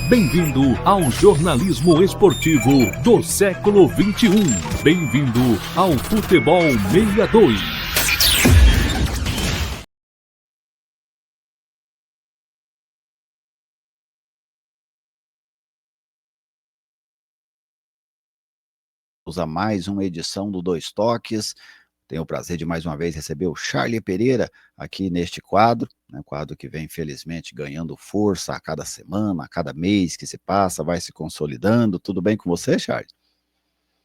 Bem-vindo ao jornalismo esportivo do século XXI. Bem-vindo ao Futebol 62. A mais uma edição do Dois Toques. Tenho o prazer de mais uma vez receber o Charlie Pereira aqui neste quadro, né, quadro que vem, infelizmente, ganhando força a cada semana, a cada mês que se passa, vai se consolidando. Tudo bem com você, Charlie?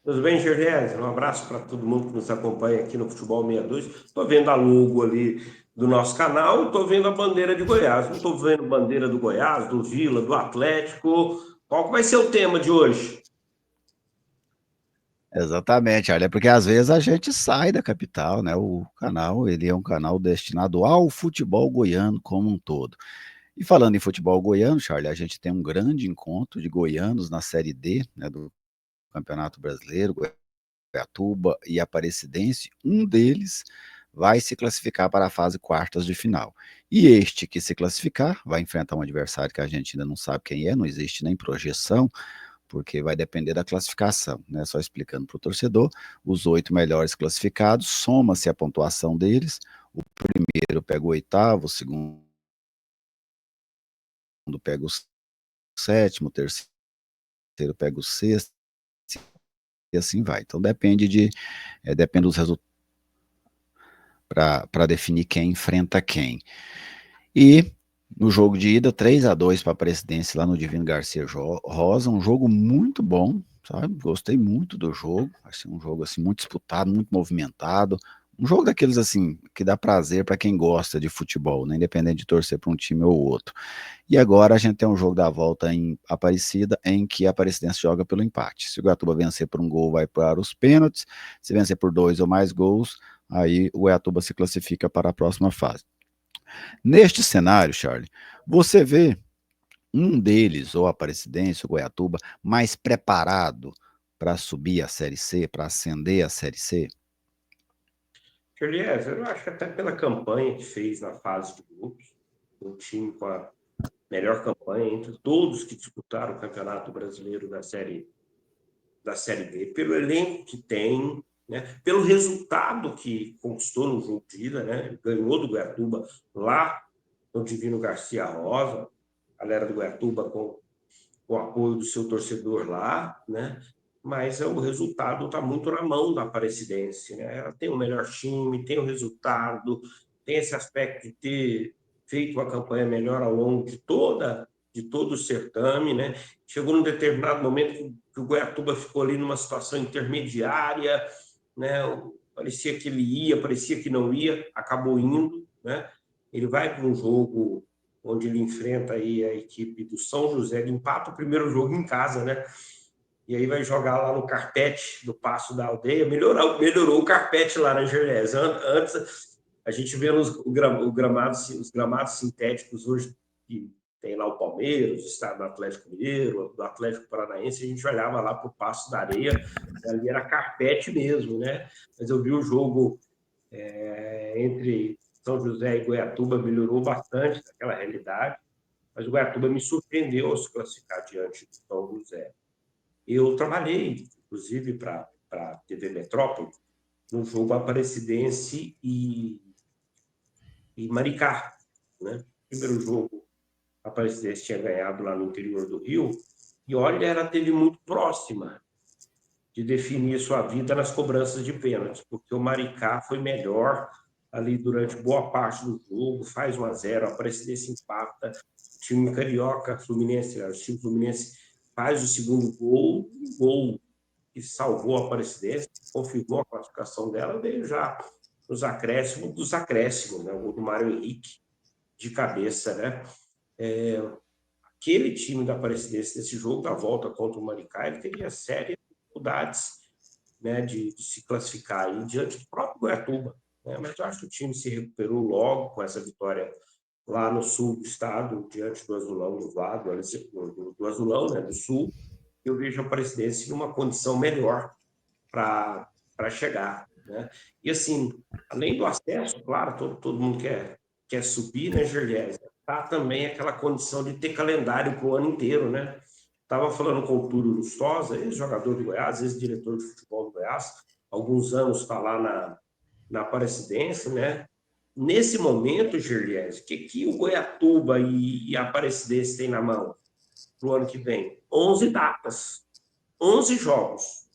Tudo bem, Gerlese? Um abraço para todo mundo que nos acompanha aqui no Futebol 62. Estou vendo a logo ali do nosso canal, estou vendo a bandeira de Goiás. Não estou vendo bandeira do Goiás, do Vila, do Atlético. Qual que vai ser o tema de hoje? Exatamente, Charlie, é porque às vezes a gente sai da capital, né? O canal, ele é um canal destinado ao futebol goiano como um todo. E falando em futebol goiano, Charlie, a gente tem um grande encontro de goianos na Série D, né, do Campeonato Brasileiro, Goiatuba e Aparecidense. Um deles vai se classificar para a fase quartas de final. E este que se classificar vai enfrentar um adversário que a gente ainda não sabe quem é, não existe nem projeção, porque vai depender da classificação, né? Só explicando para o torcedor, os 8 melhores classificados, soma-se a pontuação deles, o primeiro pega o oitavo, o segundo pega o sétimo, o terceiro pega o sexto, e assim vai. Então depende dos resultados para definir quem enfrenta quem. E no jogo de ida, 3-2 para a Presidência lá no Divino Garcia Rosa, um jogo muito bom, sabe? Gostei muito do jogo, achei um jogo assim muito disputado, muito movimentado, um jogo daqueles assim que dá prazer para quem gosta de futebol, né? Independente de torcer para um time ou outro. E agora a gente tem um jogo da volta em Aparecida, em que a Aparecidense joga pelo empate. Se o Goiatuba vencer por um gol, vai para os pênaltis. Se vencer por 2 ou mais gols, aí o Goiatuba se classifica para a próxima fase. Neste cenário, Charlie, você vê um deles, ou a Aparecidense, ou Goiatuba, mais preparado para subir a Série C, para ascender a Série C? Gerlese, eu acho que até pela campanha que fez na fase de grupos, um time com a melhor campanha entre todos que disputaram o Campeonato Brasileiro da Série B, pelo elenco que tem, né, pelo resultado que conquistou no jogo de ida, né, ganhou do Goiatuba lá no Divino Garcia Rosa, a galera do Goiatuba com o apoio do seu torcedor lá, né, mas o resultado está muito na mão da Aparecidense, né? Ela tem o melhor time, tem o resultado, tem esse aspecto de ter feito uma campanha melhor ao longo de todo o certame, né? Chegou num determinado momento que o Goiatuba ficou ali numa situação intermediária, né? Parecia que ele ia, parecia que não ia, acabou indo, né? Ele vai para um jogo onde ele enfrenta aí a equipe do São José, ele empata o primeiro jogo em casa, né? E aí vai jogar lá no carpete do Paço da Aldeia, melhorou o carpete lá na Gerlese. Antes, a gente vê os gramados sintéticos hoje, que tem lá o Palmeiras, o estado do Atlético Mineiro, do Atlético Paranaense, a gente olhava lá para o Paço da Areia, ali era carpete mesmo, né? Mas eu vi o jogo entre São José e Goiatuba, melhorou bastante daquela realidade, mas o Goiatuba me surpreendeu ao se classificar diante do São José. Eu trabalhei, inclusive, para a TV Metrópole, no jogo Aparecidense e Maricá. Né? Primeiro jogo, a Aparecidense tinha ganhado lá no interior do Rio, e olha, ela teve muito próxima de definir sua vida nas cobranças de pênaltis, porque o Maricá foi melhor ali durante boa parte do jogo, faz 1-0, a Aparecidense empata, o time carioca, Fluminense, o time Fluminense faz o segundo gol, um gol que salvou a Aparecidense, confirmou a classificação dela, veio já nos acréscimos dos acréscimos, né? O gol do Mário Henrique de cabeça, né? Aquele time da Aparecidense nesse jogo da volta contra o Maricá, ele teria sérias dificuldades, né, de se classificar aí, diante do próprio Goiatuba, né? Mas eu acho que o time se recuperou logo com essa vitória lá no sul do estado, diante do Azulão do Vlado, do Azulão, né, do sul. Eu vejo a Aparecidense numa condição melhor para chegar, né? E assim, além do acesso, claro, todo mundo quer subir, né, Gerlese? tá também aquela condição de ter calendário para o ano inteiro, né? Estava falando com o Túlio Lustosa, ex-jogador do Goiás, ex-diretor de futebol do Goiás, alguns anos está lá na Aparecidense, né? Nesse momento, Gerlies, o que o Goiatuba e a Aparecidense têm na mão para o ano que vem? 11 datas, 11 jogos,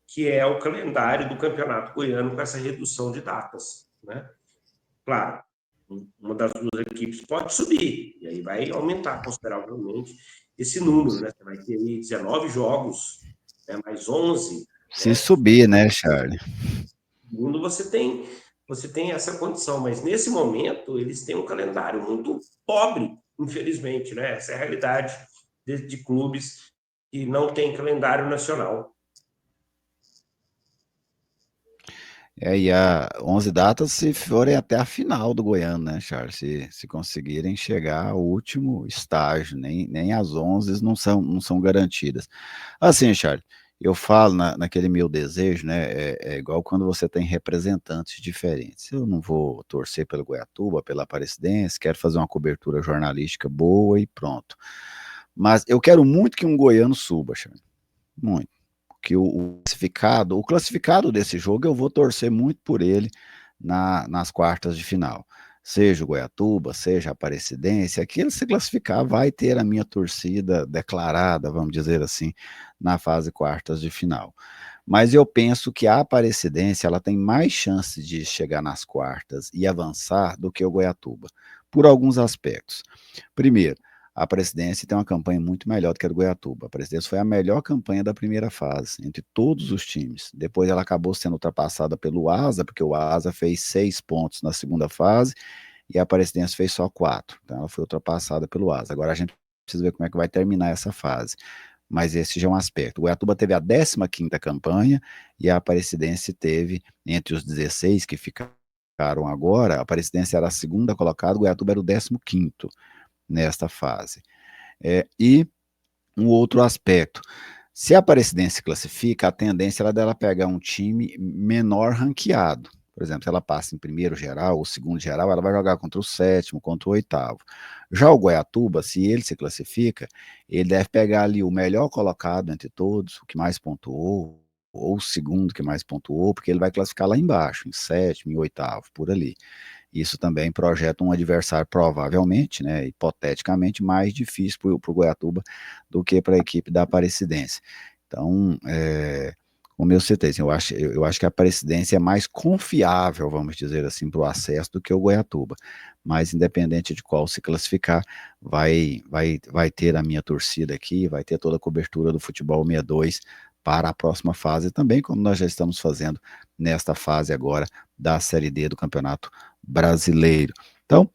que é o calendário do Campeonato Goiano com essa redução de datas, né? Claro, uma das duas equipes pode subir, e aí vai aumentar consideravelmente esse número, né? Você vai ter aí 19 jogos, né? Mais 11, Se né? subir, né, Charlie? Segundo, você tem essa condição, mas nesse momento eles têm um calendário muito pobre, infelizmente, né? Essa é a realidade de clubes que não têm calendário nacional. E a 11 datas se forem até a final do Goiano, né, Charles? Se conseguirem chegar ao último estágio, nem as 11 não são garantidas. Assim, Charles, eu falo naquele meu desejo, né? É igual quando você tem representantes diferentes. Eu não vou torcer pelo Goiatuba, pela Aparecidense, quero fazer uma cobertura jornalística boa e pronto. Mas eu quero muito que um goiano suba, Charles. Muito. Que o classificado desse jogo eu vou torcer muito por ele nas quartas de final. Seja o Goiatuba, seja a Aparecidense, aquele se classificar vai ter a minha torcida declarada, vamos dizer assim, na fase quartas de final. Mas eu penso que a Aparecidense ela tem mais chance de chegar nas quartas e avançar do que o Goiatuba, por alguns aspectos. Primeiro, a Presidência tem uma campanha muito melhor do que a do Goiatuba. A Presidência foi a melhor campanha da primeira fase, entre todos os times. Depois ela acabou sendo ultrapassada pelo Asa, porque o Asa fez 6 pontos na segunda fase e a Presidência fez só 4. Então ela foi ultrapassada pelo Asa. Agora a gente precisa ver como é que vai terminar essa fase. Mas esse já é um aspecto. O Goiatuba teve a 15ª campanha e a Aparecidense teve, entre os 16 que ficaram agora, a Aparecidense era a segunda colocada, o Goiatuba era o 15º nesta fase. E um outro aspecto, se a Aparecidense se classifica, a tendência é dela pegar um time menor ranqueado. Por exemplo, se ela passa em primeiro geral ou segundo geral, ela vai jogar contra o sétimo, contra o oitavo. Já o Goiatuba, se ele se classifica, ele deve pegar ali o melhor colocado entre todos, o que mais pontuou, ou o segundo que mais pontuou, porque ele vai classificar lá embaixo, em sétimo, em oitavo, por ali. Isso também projeta um adversário provavelmente, né, hipoteticamente, mais difícil para o Goiatuba do que para a equipe da Aparecidense. Então, como eu citei, assim, eu acho que a Aparecidense é mais confiável, vamos dizer assim, para o acesso do que o Goiatuba. Mas, independente de qual se classificar, vai ter a minha torcida aqui, vai ter toda a cobertura do Futebol 62 para a próxima fase também, como nós já estamos fazendo nesta fase agora da Série D do Campeonato Brasileiro. Então,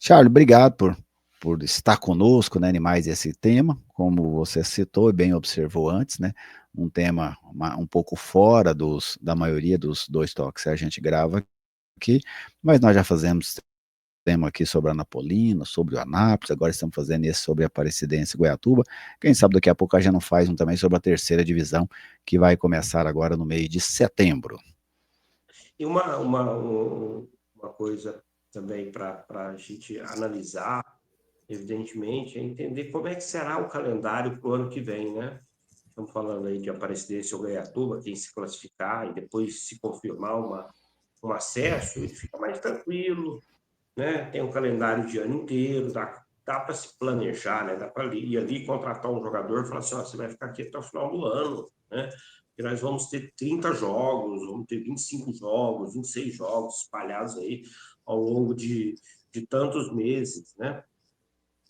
Charles, obrigado por estar conosco, né, em mais esse tema, como você citou e bem observou antes, né, um tema um pouco fora da maioria dos dois toques que a gente grava aqui, mas nós já fazemos tema aqui sobre a Anapolina, sobre o Anápolis, agora estamos fazendo esse sobre a Aparecidense e Goiatuba, quem sabe daqui a pouco a gente não faz um também sobre a terceira divisão, que vai começar agora no mês de setembro. E uma coisa também para a gente analisar, evidentemente, é entender como é que será o calendário para o ano que vem, né? Estamos falando aí de Aparecidense ou Goiatuba, quem se classificar e depois se confirmar um acesso, ele fica mais tranquilo, né? Tem um calendário de ano inteiro, dá para se planejar, né? Dá para ir ali contratar um jogador e falar assim, ó, você vai ficar aqui até o final do ano, né? E nós vamos ter 30 jogos, vamos ter 25 jogos, 26 jogos espalhados aí ao longo de tantos meses, né?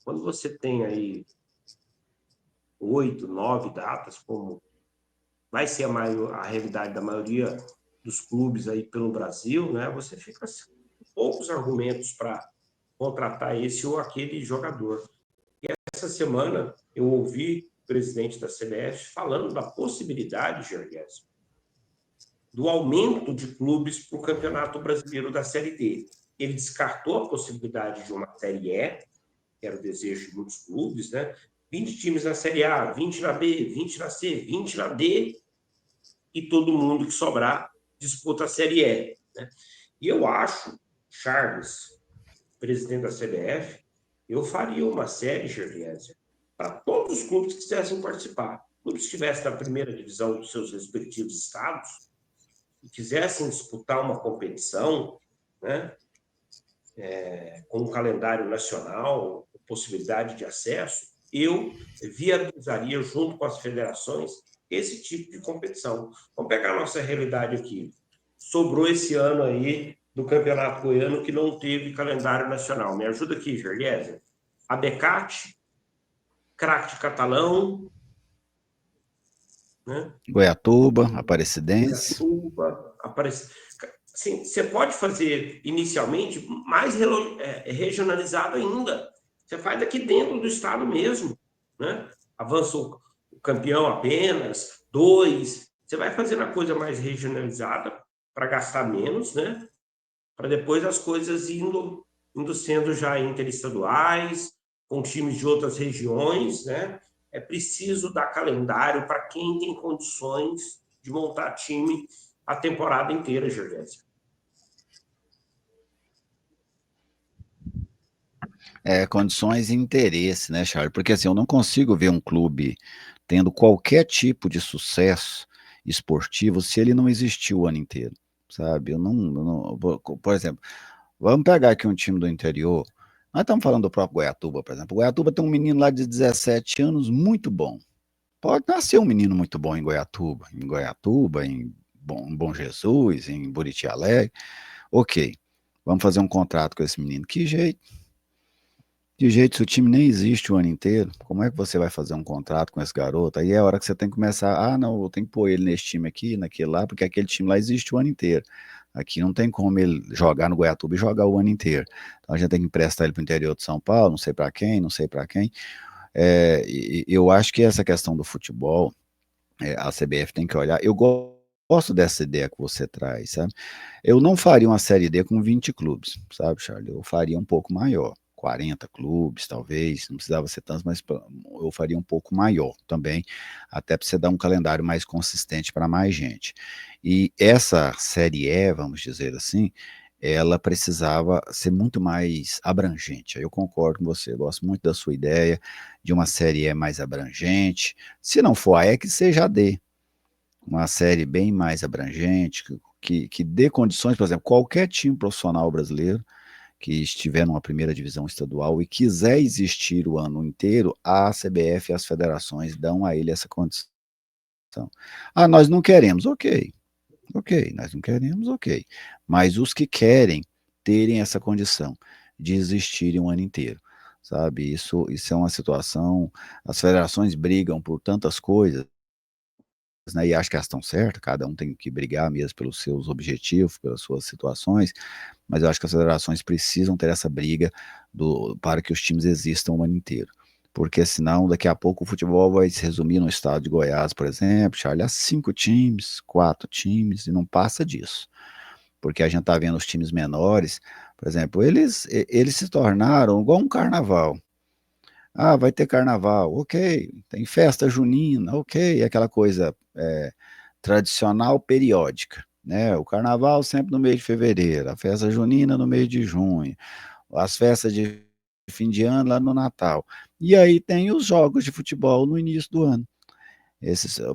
Quando você tem aí 8, 9 datas, como vai ser a realidade da maioria dos clubes aí pelo Brasil, né? Você fica com poucos argumentos para contratar esse ou aquele jogador. E essa semana eu ouvi o presidente da CBF falando da possibilidade, Gergues, do aumento de clubes para o Campeonato Brasileiro da Série D. Ele descartou a possibilidade de uma Série E, que era o desejo de muitos clubes, né? 20 times na Série A, 20 na B, 20 na C, 20 na D, e todo mundo que sobrar disputa a Série E. Né? E eu acho, Charles, presidente da CBF, eu faria uma série, Gerliese, para todos os clubes que quisessem participar. Clubes que estivessem na primeira divisão dos seus respectivos estados e quisessem disputar uma competição, né, com um calendário nacional, com possibilidade de acesso, eu viabilizaria, junto com as federações, esse tipo de competição. Vamos pegar a nossa realidade aqui. Sobrou esse ano aí do Campeonato Goiano que não teve calendário nacional. Me ajuda aqui, Gerliese. Abecate, Craque Catalão, né? Goiatuba, Aparecidense. Goiatuba, Assim, você pode fazer inicialmente mais regionalizado ainda. Você faz aqui dentro do estado mesmo, né? Avança o campeão apenas, 2. Você vai fazendo a coisa mais regionalizada para gastar menos, né? Para depois as coisas indo sendo já interestaduais, com times de outras regiões, né? É preciso dar calendário para quem tem condições de montar time a temporada inteira, Gervásio. Condições e interesse, né, Charles? Porque assim, eu não consigo ver um clube tendo qualquer tipo de sucesso esportivo se ele não existiu o ano inteiro, sabe? Por exemplo, vamos pegar aqui um time do interior. Nós estamos falando do próprio Goiatuba, por exemplo. O Goiatuba tem um menino lá de 17 anos muito bom. Pode nascer um menino muito bom em Goiatuba, em Bom Jesus, em Buriti Alegre. Ok, vamos fazer um contrato com esse menino. Que jeito? De jeito, se o time nem existe o ano inteiro, como é que você vai fazer um contrato com esse garoto? Aí é a hora que você tem que começar, não, eu tenho que pôr ele nesse time aqui, naquele lá, porque aquele time lá existe o ano inteiro. Aqui não tem como ele jogar no Goiatuba e jogar o ano inteiro. Então a gente tem que emprestar ele para o interior de São Paulo, não sei para quem, não sei para quem. Eu acho que essa questão do futebol, a CBF tem que olhar. Eu gosto dessa ideia que você traz, sabe? Eu não faria uma Série D com 20 clubes, sabe, Charlie? Eu faria um pouco maior. 40 clubes, talvez, não precisava ser tantos, mas eu faria um pouco maior também, até para você dar um calendário mais consistente para mais gente. E essa Série E, vamos dizer assim, ela precisava ser muito mais abrangente. Eu concordo com você, eu gosto muito da sua ideia de uma Série E mais abrangente. Se não for a E, que seja a D, uma série bem mais abrangente, que dê condições, por exemplo, qualquer time profissional brasileiro que estiver numa primeira divisão estadual e quiser existir o ano inteiro, a CBF e as federações dão a ele essa condição. Nós não queremos, ok, nós não queremos, ok. Mas os que querem terem essa condição de existirem um ano inteiro, sabe? Isso é uma situação, as federações brigam por tantas coisas, né, e acho que elas estão certas, cada um tem que brigar mesmo pelos seus objetivos, pelas suas situações, mas eu acho que as federações precisam ter essa briga para que os times existam o ano inteiro. Porque senão, daqui a pouco, o futebol vai se resumir no estado de Goiás, por exemplo, Charlie, a 5 times, 4 times, e não passa disso. Porque a gente está vendo os times menores, por exemplo, eles se tornaram igual um carnaval. Vai ter carnaval, ok. Tem festa junina, ok. Aquela coisa tradicional periódica, né? O carnaval sempre no mês de fevereiro, a festa junina no mês de junho, as festas de fim de ano lá no Natal. E aí tem os jogos de futebol no início do ano.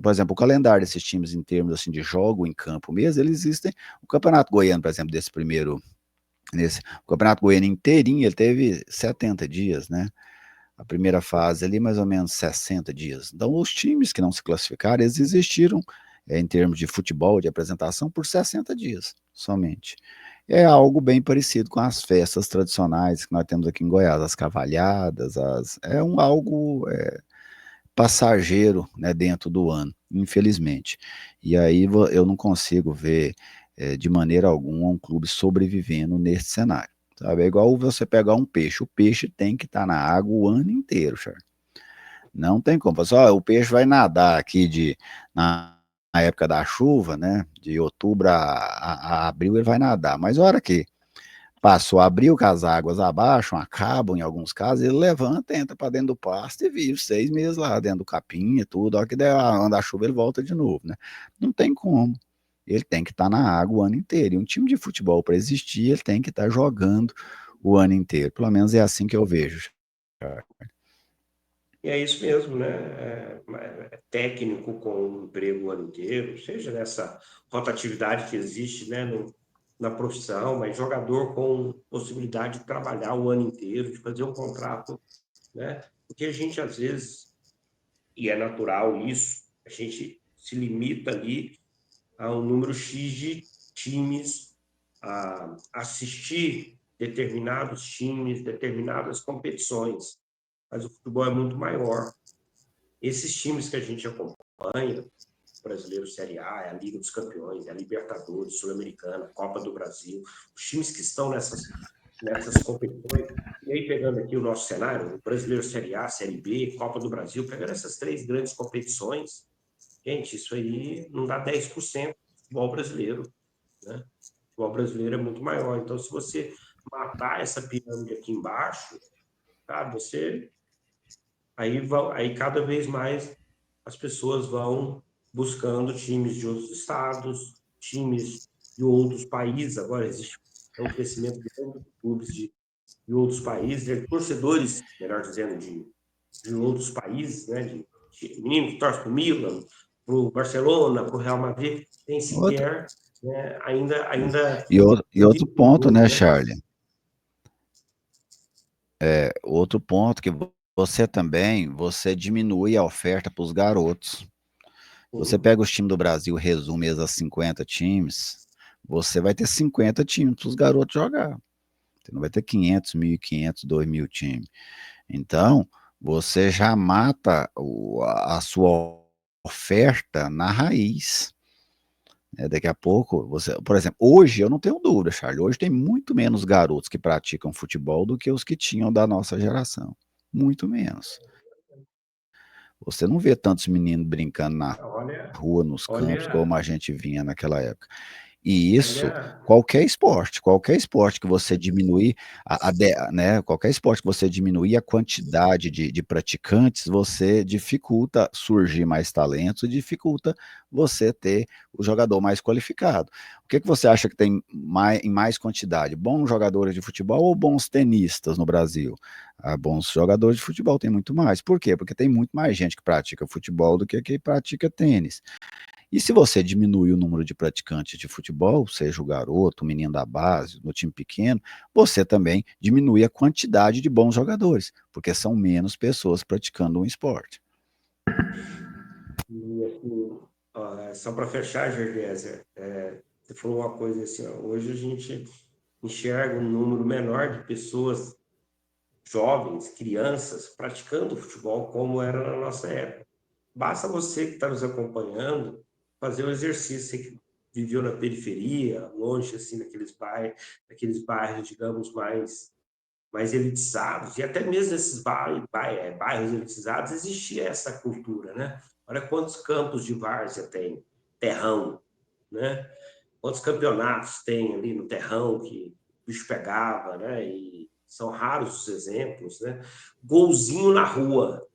Por exemplo, o calendário desses times em termos assim, de jogo em campo mesmo, eles existem. O Campeonato Goiano, por exemplo, o Campeonato Goiano inteirinho, ele teve 70 dias, né? A primeira fase ali, mais ou menos 60 dias. Então, os times que não se classificaram, eles existiram em termos de futebol, de apresentação, por 60 dias somente. É algo bem parecido com as festas tradicionais que nós temos aqui em Goiás, as cavalhadas, algo passageiro, né, dentro do ano, infelizmente. E aí eu não consigo ver de maneira alguma um clube sobrevivendo nesse cenário. Sabe? É igual você pegar um peixe. O peixe tem que estar na água o ano inteiro, Charles. Não tem como. O peixe vai nadar aqui na época da chuva, né? De outubro a abril ele vai nadar. Mas a hora que passou abril, que as águas abaixam, acabam em alguns casos, ele levanta, entra para dentro do pasto e vive 6 meses lá dentro do capim e tudo. A hora que der a onda da chuva ele volta de novo, né? Não tem como. Ele tem que estar na água o ano inteiro. E um time de futebol, para existir, ele tem que estar jogando o ano inteiro. Pelo menos é assim que eu vejo. E é isso mesmo, né? É técnico com um emprego o ano inteiro, seja nessa rotatividade que existe, né, na profissão, mas jogador com possibilidade de trabalhar o ano inteiro, de fazer um contrato, né? Porque a gente, às vezes, e é natural isso, a gente se limita ali a um número X de times, a assistir determinados times, determinadas competições, mas o futebol é muito maior. Esses times que a gente acompanha, o Brasileiro Série A, é a Liga dos Campeões, é a Libertadores, Sul-Americana, Copa do Brasil, os times que estão nessas competições, e aí pegando aqui o nosso cenário, o Brasileiro Série A, Série B, Copa do Brasil, pegando essas três grandes competições, gente, isso aí não dá 10% do futebol brasileiro, né? O futebol brasileiro é muito maior, então se você matar essa pirâmide aqui embaixo, cara, aí cada vez mais as pessoas vão buscando times de outros estados, times de outros países. Agora existe um crescimento grande de clubes de outros países, de torcedores, melhor dizendo, de outros países, né? De menino que torce para o Milan, para o Barcelona, para o Real Madrid, tem Outro, sequer, né, ainda e outro ponto, jogo, né, né? Charlie? Outro ponto que você também, você diminui a oferta para os garotos. Você Sim. pega os times do Brasil, resume eles a 50 times, você vai ter 50 times para os garotos jogar. Você não vai ter 500, 1.500, 2.000 times. Então, você já mata a sua oferta na raiz. Daqui a pouco, você, por exemplo, hoje eu não tenho dúvida, Charlie. Hoje tem muito menos garotos que praticam futebol do que os que tinham da nossa geração. Muito menos. Você não vê tantos meninos brincando na Olha, rua, nos campos, olha, como a gente vinha naquela época. E isso, olha, qualquer esporte que você diminuir, né, qualquer esporte que você diminuir a quantidade de praticantes, você dificulta surgir mais talentos e dificulta você ter o jogador mais qualificado. O que você acha que tem em mais quantidade? Bons jogadores de futebol ou bons tenistas no Brasil? Bons jogadores de futebol tem muito mais. Por quê? Porque tem muito mais gente que pratica futebol do que pratica tênis. E se você diminui o número de praticantes de futebol, seja o garoto, o menino da base, no time pequeno, você também diminui a quantidade de bons jogadores, porque são menos pessoas praticando um esporte. e assim, só para fechar, Gergésia, você falou uma coisa assim, ó, hoje a gente enxerga um número menor de pessoas jovens, crianças, praticando futebol como era na nossa época. Basta você que está nos acompanhando fazer o exercício, você que viveu na periferia, longe assim daqueles bairros, digamos, mais elitizados, e até mesmo nesses bairros elitizados existia essa cultura, né? Olha quantos campos de várzea tem, terrão, né? Quantos campeonatos tem ali no terrão que o bicho pegava, né? E são raros os exemplos, né? Golzinho na rua.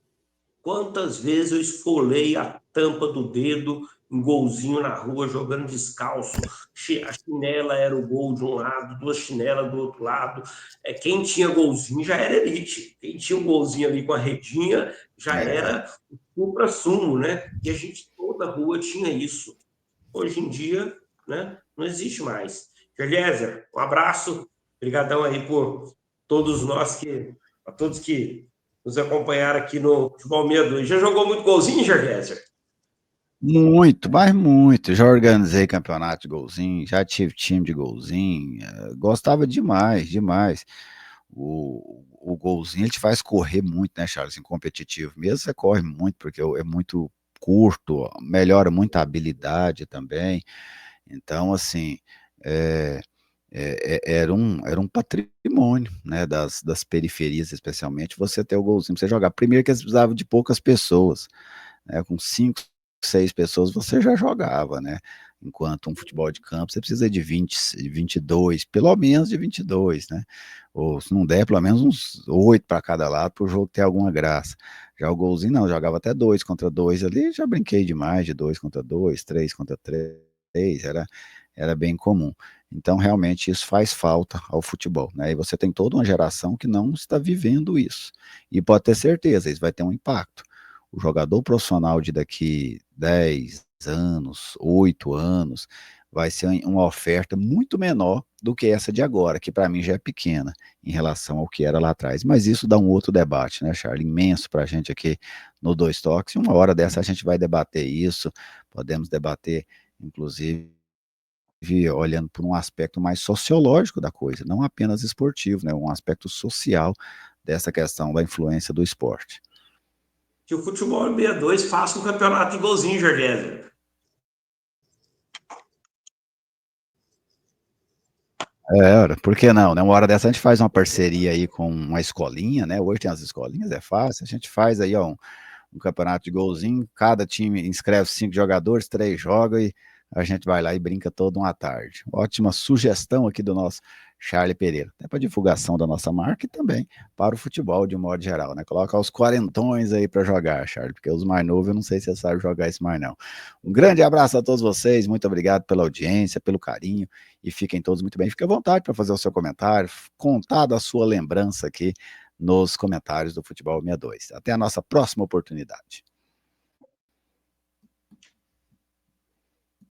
Quantas vezes eu esfolei a tampa do dedo em golzinho na rua, jogando descalço. A chinela era o gol de um lado, duas chinelas do outro lado. Quem tinha golzinho já era elite. Quem tinha um golzinho ali com a redinha já É, era o supra-sumo, né? E a gente, toda rua tinha isso. Hoje em dia, né, não existe mais. Eliezer, um abraço. Obrigadão aí por a todos que nos acompanharam aqui no Futebol 62. Já jogou muito golzinho, Eliezer? muito, mas muito. Já organizei campeonato de golzinho, já tive time de golzinho, gostava demais, demais. O golzinho ele te faz correr muito, né, Charles? Em competitivo mesmo, você corre muito, porque é muito curto, melhora muito a habilidade também. Então, assim, é, era um patrimônio, né, das periferias, especialmente, você ter o golzinho pra você jogar. Primeiro que eles precisavam de poucas pessoas, né, com 5, 6 pessoas você já jogava, né? Enquanto um futebol de campo você precisa de 20, 22, pelo menos de 22, né? Ou se não der, pelo menos uns 8 para cada lado para o jogo ter alguma graça. Já o golzinho não, jogava até 2 contra 2 ali, já brinquei demais de 2 contra 2, 3 contra 3, era bem comum. Então, realmente, isso faz falta ao futebol, né? E você tem toda uma geração que não está vivendo isso. E pode ter certeza, isso vai ter um impacto. O jogador profissional de daqui 10 anos, 8 anos, vai ser uma oferta muito menor do que essa de agora, que para mim já é pequena em relação ao que era lá atrás. Mas isso dá um outro debate, né, Charlie? Imenso para a gente aqui no Dois Toques. E uma hora dessa a gente vai debater isso, podemos debater, inclusive, olhando por um aspecto mais sociológico da coisa, não apenas esportivo, né, um aspecto social dessa questão da influência do esporte. Que o futebol 62 faça um campeonato de golzinho, Jorge. Por que não, né? Uma hora dessa a gente faz uma parceria aí com uma escolinha, né? Hoje tem as escolinhas, é fácil, a gente faz aí, ó, um campeonato de golzinho, cada time inscreve 5 jogadores, 3 jogam e a gente vai lá e brinca toda uma tarde. Ótima sugestão aqui do nosso Charlie Pereira, até para divulgação da nossa marca e também para o futebol de um modo geral, né? Coloca os quarentões aí para jogar, Charlie, porque os mais novos eu não sei se você sabe jogar isso mais não. Um grande abraço a todos vocês, muito obrigado pela audiência, pelo carinho e fiquem todos muito bem. Fique à vontade para fazer o seu comentário, contar da sua lembrança aqui nos comentários do Futebol 62. Até a nossa próxima oportunidade.